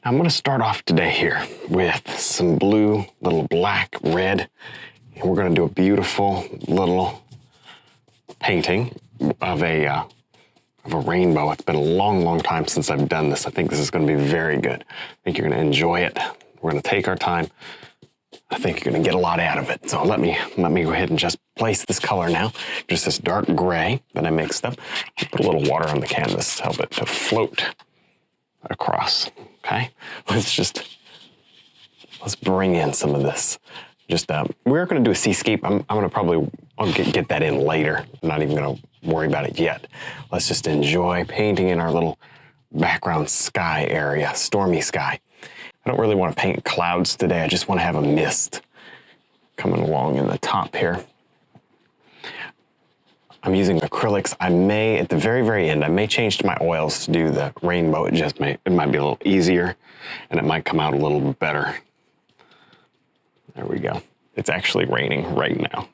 I'm going to start off today here with some blue, little black, red, and we're going to do a beautiful little painting of a rainbow. It's been a long, long time since I've done this. I think this is going to be very good. I think you're going to enjoy it. We're going to take our time. I think you're going to get a lot out of it. So let me go ahead and just place this color now. Just this dark gray that I mixed up. Put a little water on the canvas to help it to float across. Okay, let's bring in some of this. We're going to do a seascape. I'm going to I'll get that in later. I'm not even going to worry about it yet. Let's just enjoy painting in our little background sky area, stormy sky. I don't really want to paint clouds today. I just want to have a mist coming along in the top here. I'm using acrylics. I may, at the very, very end, I may change to my oils to do the rainbow. It might be a little easier and it might come out a little better. There we go. It's actually raining right now.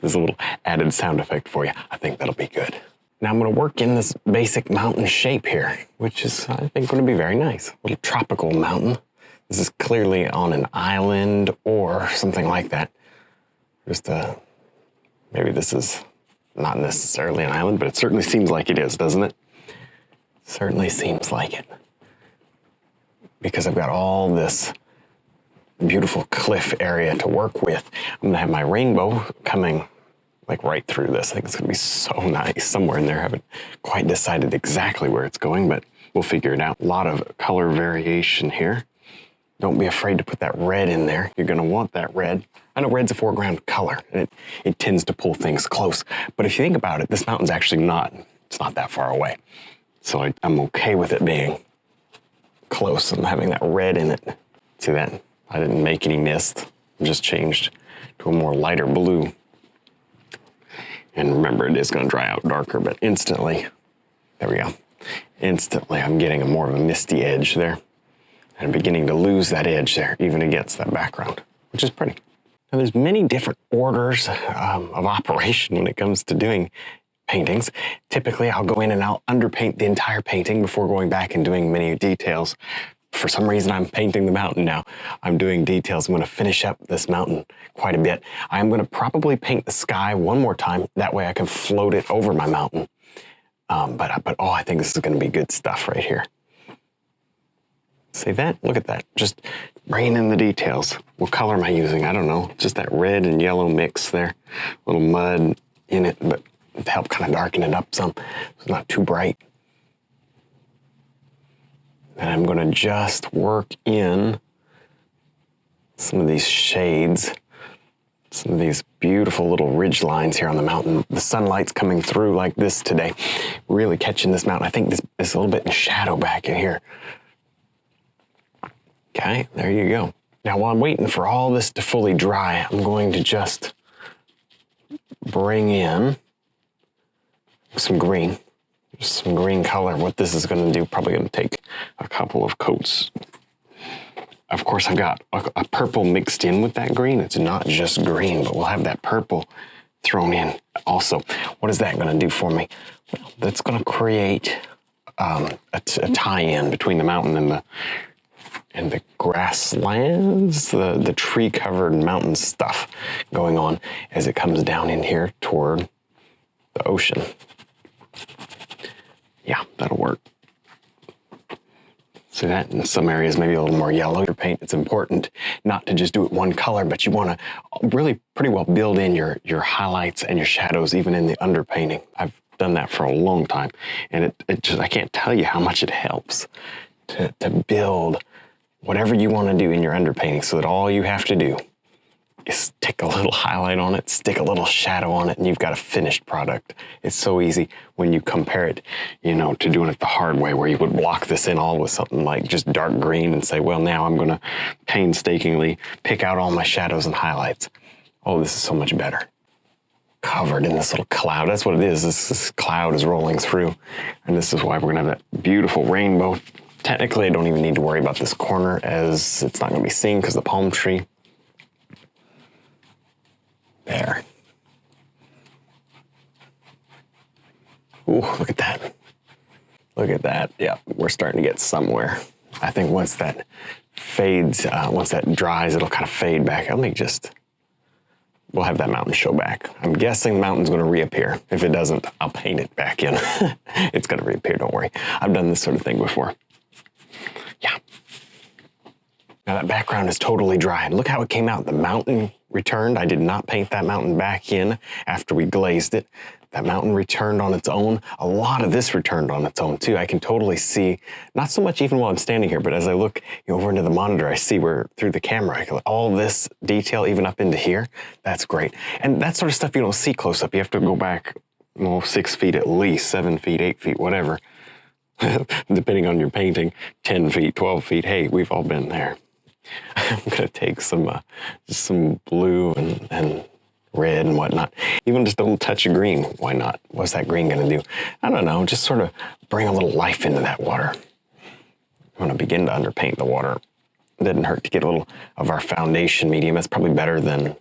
There's a little added sound effect for you. I think that'll be good. Now I'm going to work in this basic mountain shape here, which is, I think, going to be very nice. A little tropical mountain. This is clearly on an island or something like that. Maybe this is not necessarily an island, but it certainly seems like it is, doesn't it? Certainly seems like it. Because I've got all this beautiful cliff area to work with. I'm going to have my rainbow coming like right through this. I think it's going to be so nice. Somewhere in there, I haven't quite decided exactly where it's going, but we'll figure it out. A lot of color variation here. Don't be afraid to put that red in there. You're going to want that red. I know red's a foreground color, and it tends to pull things close. But if you think about it, this mountain's actually it's not that far away. So I'm okay with it being close and having that red in it. See that? I didn't make any mist. I just changed to a more lighter blue. And remember, it is going to dry out darker, but instantly, there we go. Instantly, I'm getting more of a misty edge there. And beginning to lose that edge there, even against that background, which is pretty. Now, there's many different orders of operation when it comes to doing paintings. Typically, I'll go in and I'll underpaint the entire painting before going back and doing many details. For some reason, I'm painting the mountain now. I'm doing details. I'm going to finish up this mountain quite a bit. I'm going to probably paint the sky one more time. That way I can float it over my mountain. But I think this is going to be good stuff right here. See that? Look at that. Just bringing in the details. What color am I using? I don't know. Just that red and yellow mix there. A little mud in it, but to help kind of darken it up some. It's not too bright. And I'm going to just work in some of these shades, some of these beautiful little ridge lines here on the mountain. The sunlight's coming through like this today, really catching this mountain. I think this is a little bit in shadow back in here. Okay, there you go. Now, while I'm waiting for all this to fully dry, I'm going to just bring in some green. Just some green color. What this is going to do, probably going to take a couple of coats. Of course, I've got a purple mixed in with that green. It's not just green, but we'll have that purple thrown in also. What is that going to do for me? Well, that's going to create a tie-in between the mountain and the grasslands, the tree-covered mountain stuff going on as it comes down in here toward the ocean. Yeah, that'll work. See that? In some areas, maybe a little more yellow. Your paint, it's important not to just do it one color, but you want to really pretty well build in your highlights and your shadows, even in the underpainting. I've done that for a long time, and I can't tell you how much it helps to build whatever you want to do in your underpainting so that all you have to do is stick a little highlight on it, stick a little shadow on it, and you've got a finished product. It's so easy when you compare it, to doing it the hard way, where you would block this in all with something like just dark green and say, well, now I'm going to painstakingly pick out all my shadows and highlights. Oh, this is so much better. Covered in this little cloud. That's what it is. This cloud is rolling through, and this is why we're going to have that beautiful rainbow. Technically, I don't even need to worry about this corner, as it's not going to be seen because of the palm tree. There. Ooh, look at that. Look at that. Yeah, we're starting to get somewhere. I think once that fades, once that dries, it'll kind of fade back. We'll have that mountain show back. I'm guessing the mountain's gonna reappear. If it doesn't, I'll paint it back in. It's gonna reappear, don't worry. I've done this sort of thing before. Yeah. Now that background is totally dry. And look how it came out. The mountain returned. I did not paint that mountain back in after we glazed it. That mountain returned on its own. A lot of this returned on its own too. I can totally see, not so much even while I'm standing here, but as I look over into the monitor, I see where through the camera, all this detail, even up into here, that's great. And that sort of stuff you don't see close up. You have to go back, well, 6 feet at least, 7 feet, 8 feet, whatever. Depending on your painting, 10 feet, 12 feet. Hey, we've all been there. I'm gonna take some blue and red and whatnot. Even just a little touch of green, why not? What's that green gonna do? I don't know, just sort of bring a little life into that water. I'm gonna begin to underpaint the water. It didn't hurt to get a little of our foundation medium. That's probably better than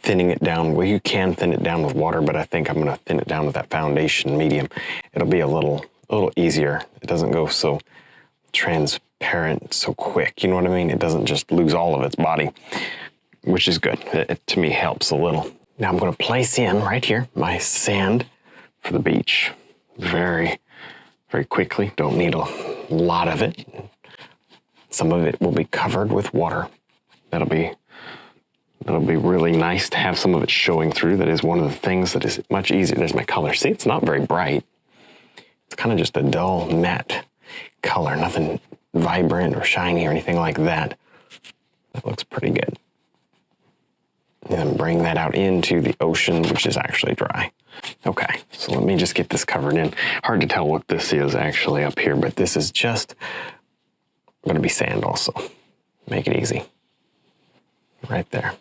thinning it down. Well, you can thin it down with water, but I think I'm gonna thin it down with that foundation medium. It'll be a little easier. It doesn't go so transparent so quick, you know what I mean? It doesn't just lose all of its body, which is good. It to me helps a little. Now I'm gonna place in right here my sand for the beach. Very, very quickly. Don't need a lot of it. Some of it will be covered with water. That'll be really nice to have some of it showing through. That is one of the things that is much easier. There's my color. See, it's not very bright. It's kind of just a dull matte color, nothing vibrant or shiny or anything like that. That looks pretty good. And then bring that out into the ocean, which is actually dry. Okay, so let me just get this covered in. Hard to tell what this is actually up here, but this is just gonna be sand also. Make it easy. Right there.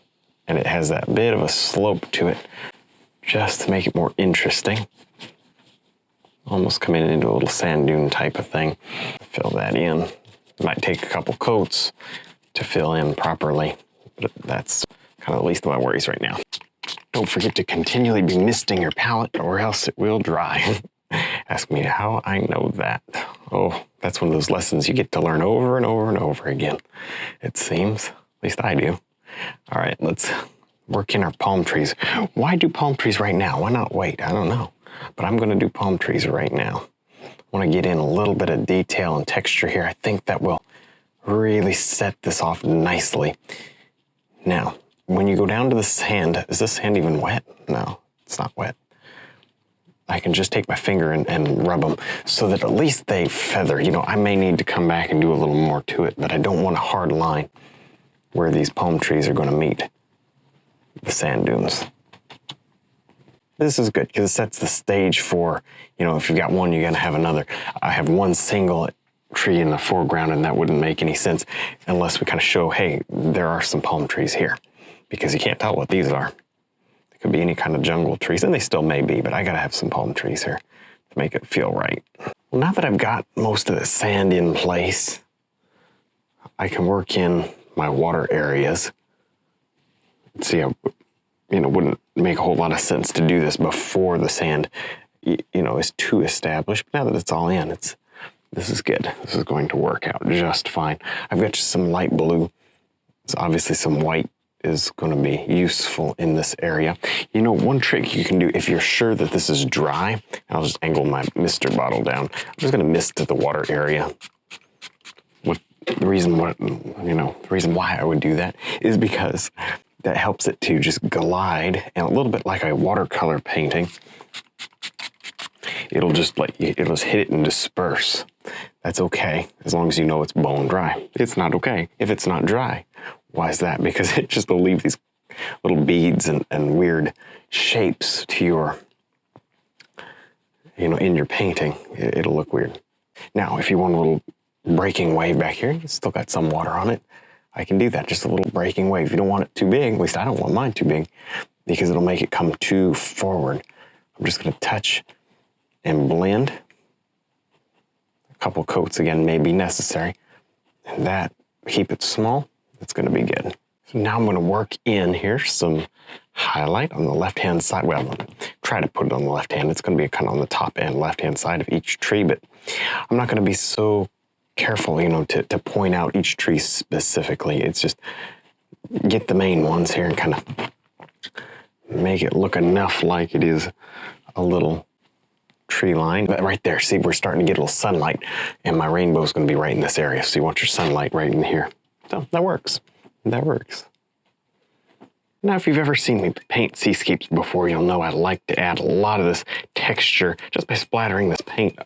And it has that bit of a slope to it, just to make it more interesting. Almost coming into a little sand dune type of thing. Fill that in. It might take a couple coats to fill in properly, but that's kind of the least of my worries right now. Don't forget to continually be misting your palette or else it will dry. Ask me how I know that. Oh, that's one of those lessons you get to learn over and over and over again, it seems. At least I do. All right, let's work in our palm trees. Why do palm trees right now? Why not wait? I don't know. But I'm gonna do palm trees right now. I wanna get in a little bit of detail and texture here. I think that will really set this off nicely. Now, when you go down to the sand, is this sand even wet? No, it's not wet. I can just take my finger and rub them so that at least they feather. You know, I may need to come back and do a little more to it, but I don't want a hard line where these palm trees are gonna meet the sand dunes. This is good because it sets the stage for, you know, if you've got one, you're gonna have another. I have one single tree in the foreground and that wouldn't make any sense unless we kind of show, hey, there are some palm trees here, because you can't tell what these are. It could be any kind of jungle trees, and they still may be, but I gotta have some palm trees here to make it feel right. Well, now that I've got most of the sand in place, I can work in my water areas. See, you know, wouldn't make a whole lot of sense to do this before the sand, you know, is too established. But now that it's all in, this is good. This is going to work out just fine. I've got just some light blue. So obviously some white is going to be useful in this area. You know, one trick you can do if you're sure that this is dry, I'll just angle my mister bottle down. I'm just going to mist the water area. The reason why I would do that is because that helps it to just glide, and a little bit like a watercolor painting, it'll just hit it and disperse. That's okay, as long as you know it's bone dry. It's not okay if it's not dry. Why is that? Because it just will leave these little beads and weird shapes to your, you know, in your painting. It'll look weird. Now, if you want a little breaking wave back here, you still got some water on it, I can do that, just a little breaking wave. If you don't want it too big, at least I don't want mine too big, because it'll make it come too forward. I'm just gonna touch and blend. A couple coats again may be necessary, and that, keep it small, it's gonna be good. So now I'm gonna work in here some highlight on the left-hand side. Well, try to put it on the left hand. It's gonna be kind of on the top and left-hand side of each tree, but I'm not gonna be so careful, you know, to point out each tree specifically. It's just get the main ones here and kind of make it look enough like it is a little tree line. But right there, see, we're starting to get a little sunlight, and my rainbow is going to be right in this area. So you want your sunlight right in here. So that works. That works. Now, if you've ever seen me paint seascapes before, you'll know I like to add a lot of this texture just by splattering this paint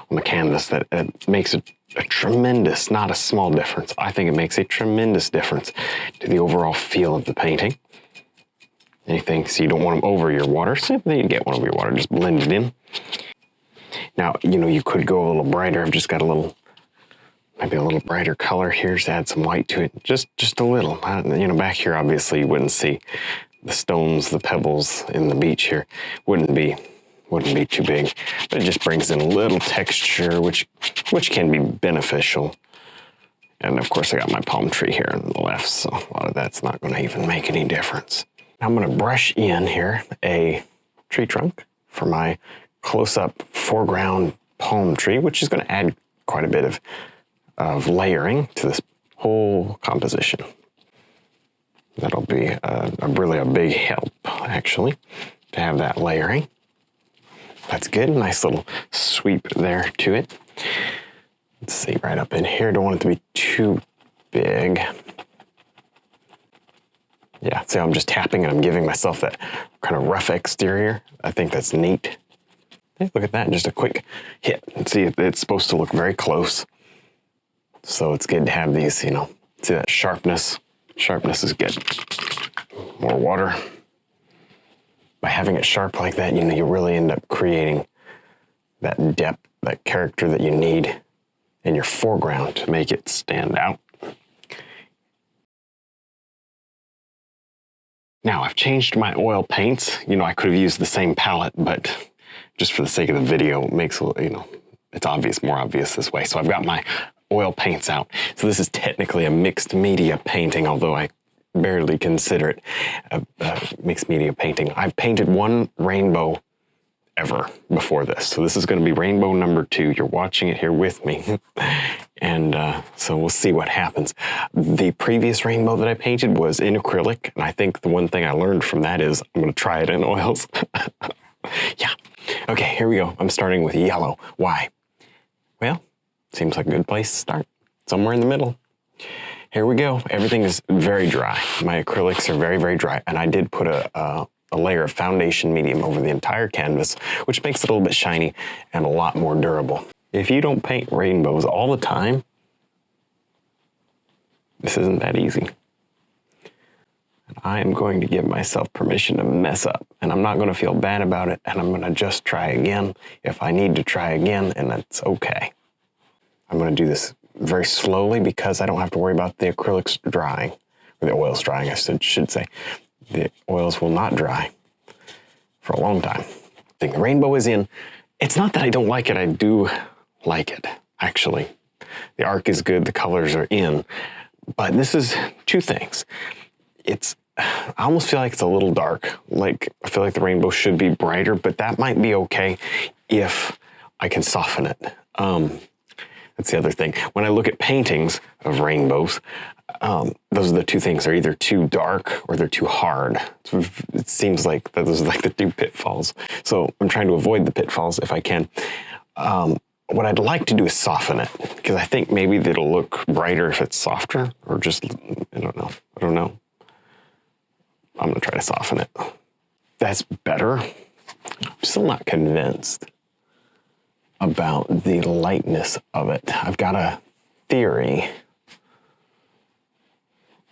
on the canvas. That makes a tremendous, not a small difference. I think it makes a tremendous difference to the overall feel of the painting. Anything, so you don't want them over your water. So then you get one over your water, just blend it in. Now, you know, you could go a little brighter. I've just got a little, maybe a little brighter color here. Just add some white to it, just a little. You know, back here, obviously, you wouldn't see the stones, the pebbles in the beach here. Wouldn't be too big, but it just brings in a little texture, which can be beneficial. And of course, I got my palm tree here on the left, so a lot of that's not going to even make any difference. Now I'm going to brush in here a tree trunk for my close-up foreground palm tree, which is going to add quite a bit of layering to this whole composition. That'll be really a big help, actually, to have that layering. That's good. Nice little sweep there to it. Let's see, right up in here. Don't want it to be too big. Yeah, see how I'm just tapping and I'm giving myself that kind of rough exterior. I think that's neat. Hey, look at that, just a quick hit. See, it's supposed to look very close. So it's good to have these, you know, see that sharpness. Sharpness is good. More water. By having it sharp like that, you know, you really end up creating that depth, that character that you need in your foreground to make it stand out. Now, I've changed my oil paints. You know, I could have used the same palette, but just for the sake of the video, it makes, you know, it's obvious, more obvious this way. So I've got my oil paints out. So this is technically a mixed media painting, although I barely consider it a mixed media painting. I've painted one rainbow ever before this. So this is going to be rainbow number 2. You're watching it here with me. And so we'll see what happens. The previous rainbow that I painted was in acrylic. And I think the one thing I learned from that is I'm going to try it in oils. Yeah. Okay, here we go. I'm starting with yellow. Why? Well, seems like a good place to start. Somewhere in the middle. Here we go. Everything is very dry. My acrylics are very, very dry. And I did put a layer of foundation medium over the entire canvas, which makes it a little bit shiny and a lot more durable. If you don't paint rainbows all the time, this isn't that easy. And I am going to give myself permission to mess up, and I'm not going to feel bad about it, and I'm going to just try again if I need to try again, and that's okay. I'm going to do this very slowly because I don't have to worry about the acrylics drying, or the oils drying, I should say. The oils will not dry for a long time. The rainbow is in. It's not that I don't like it, I do like it, actually. The arc is good, the colors are in, but this is two things. I almost feel like it's a little dark. Like, I feel like the rainbow should be brighter, but that might be okay if I can soften it. That's the other thing. When I look at paintings of rainbows, those are the two things. They're either too dark or they're too hard. It seems like those are like the two pitfalls. So I'm trying to avoid the pitfalls if I can. What I'd like to do is soften it, because I think maybe it'll look brighter if it's softer, or just, I don't know. I'm gonna try to soften it. That's better. I'm still not convinced about the lightness of it. I've got a theory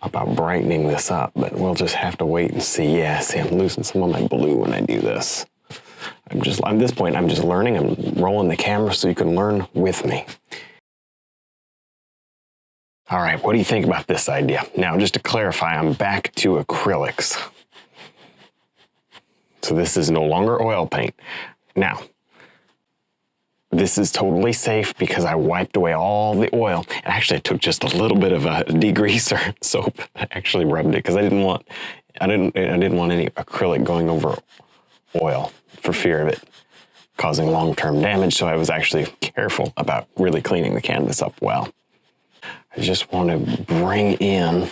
about brightening this up, but we'll just have to wait and see. Yeah, see, I'm losing some of my blue when I do this. At this point, I'm just learning. I'm rolling the camera so you can learn with me. All right, what do you think about this idea? Now, just to clarify, I'm back to acrylics. So this is no longer oil paint. Now, this is totally safe because I wiped away all the oil. And actually, I took just a little bit of a degreaser soap. I actually rubbed it because I didn't want any acrylic going over oil for fear of it causing long-term damage, so I was actually careful about really cleaning the canvas up well. I just want to bring in,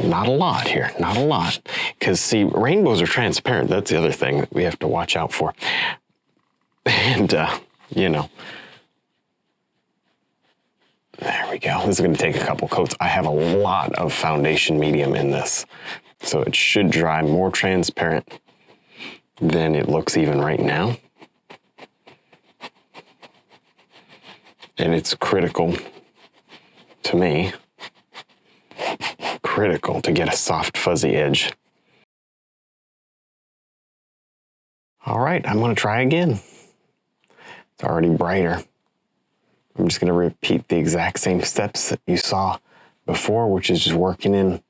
not a lot here, not a lot, because see, rainbows are transparent. That's the other thing that we have to watch out for. And, you know, there we go. This is going to take a couple coats. I have a lot of foundation medium in this, so it should dry more transparent than it looks even right now. And it's critical to me, critical to get a soft, fuzzy edge. All right, I'm going to try again. It's already brighter. I'm just going to repeat the exact same steps that you saw before, which is just working in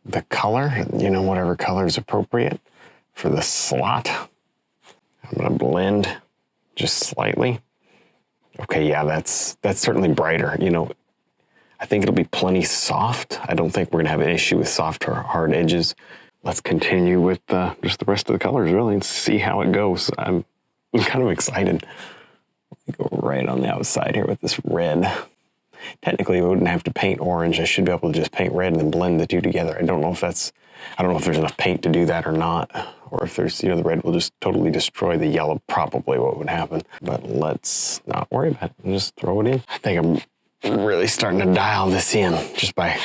the color, you know, whatever color is appropriate for the slot. I'm going to blend just slightly. Okay, yeah, that's certainly brighter. You know, I think it'll be plenty soft. I don't think we're going to have an issue with soft or hard edges. Let's continue with just the rest of the colors, really, and see how it goes. I'm kind of excited. Go right on the outside here with this red. Technically, we wouldn't have to paint orange. I should be able to just paint red and then blend the two together. I don't know if there's enough paint to do that or not, or if there's, you know, the red will just totally destroy the yellow, probably what would happen. But let's not worry about it and just throw it in. I think I'm really starting to dial this in just by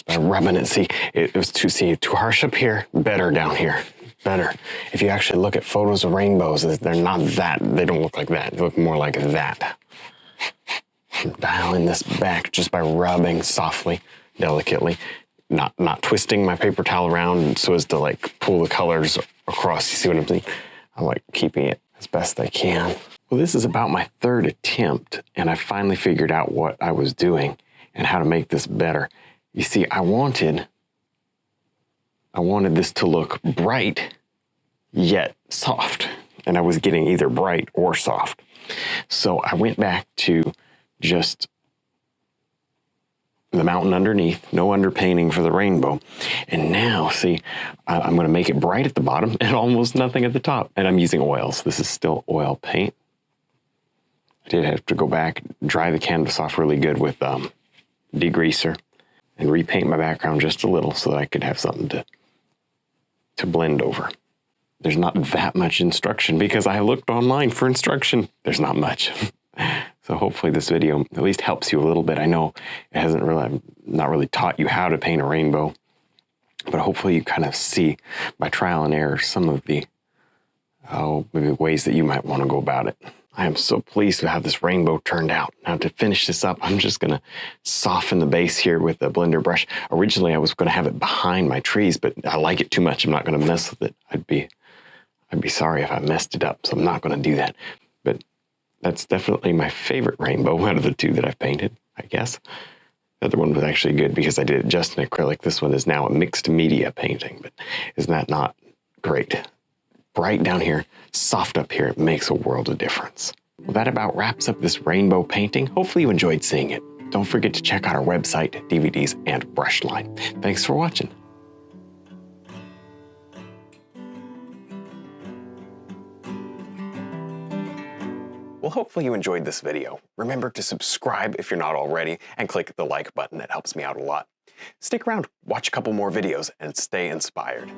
rubbing it. See, it was too harsh up here, better down here. Better. If you actually look at photos of rainbows, they're not that, they don't look like that. They look more like that. I'm dialing this back just by rubbing softly, delicately, not twisting my paper towel around so as to like pull the colors across. You see what I'm saying? I like keeping it as best I can. Well, this is about my third attempt, and I finally figured out what I was doing and how to make this better. You see, I wanted this to look bright, yet soft. And I was getting either bright or soft. So I went back to just the mountain underneath, no underpainting for the rainbow. And now, see, I'm going to make it bright at the bottom and almost nothing at the top. And I'm using oils. This is still oil paint. I did have to go back, dry the canvas off really good with degreaser and repaint my background just a little so that I could have something to blend over. There's not that much instruction because I looked online for instruction. There's not much. So hopefully this video at least helps you a little bit. I know it hasn't really, not really taught you how to paint a rainbow, but hopefully you kind of see by trial and error some of the maybe ways that you might want to go about it. I am so pleased with how this rainbow turned out. Now to finish this up, I'm just going to soften the base here with a blender brush. Originally I was going to have it behind my trees, but I like it too much. I'm not going to mess with it. I'd be sorry if I messed it up, so I'm not going to do that. But that's definitely my favorite rainbow out of the two that I've painted, I guess. The other one was actually good because I did it just in acrylic. This one is now a mixed media painting, but isn't that not great? Bright down here, soft up here, it makes a world of difference. Well, that about wraps up this rainbow painting. Hopefully you enjoyed seeing it. Don't forget to check out our website, DVDs, and brush line. Thanks for watching. Well, hopefully you enjoyed this video. Remember to subscribe if you're not already, and click the like button. It helps me out a lot. Stick around, watch a couple more videos, and stay inspired.